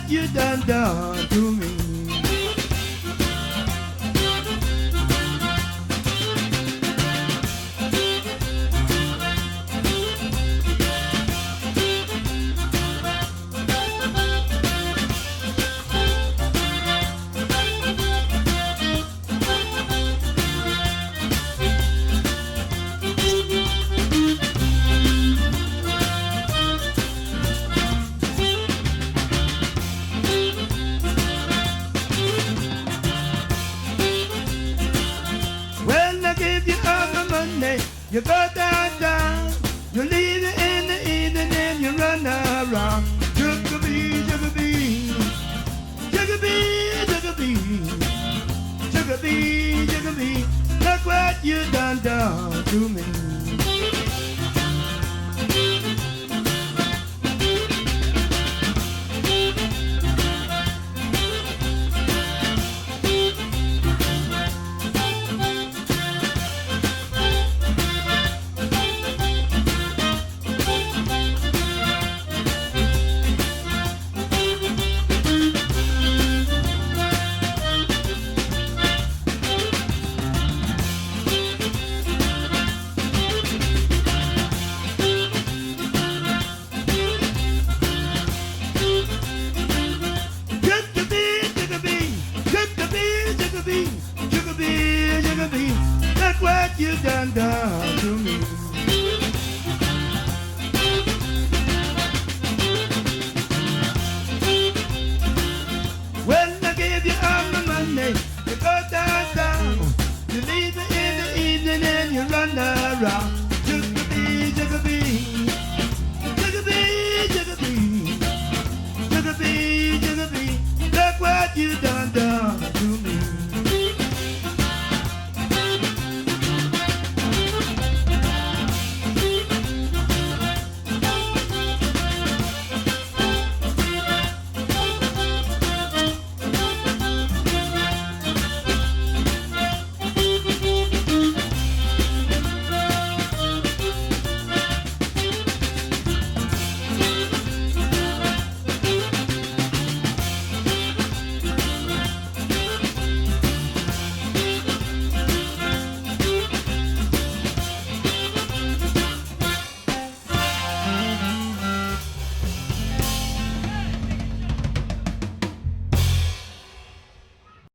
what you done to me. You go downtown, you leave it in the evening and you run around. Sugar bee, sugar bee, sugar bee, sugar bee, sugar bee, sugar bee. Look what you done to me. What you done to me. When I gave you all my money, you go downtown, you leave me in the evening and you run around. Sugar bee, sugar bee, sugar bee, sugar bee, sugar bee, sugar bee. Look what you done.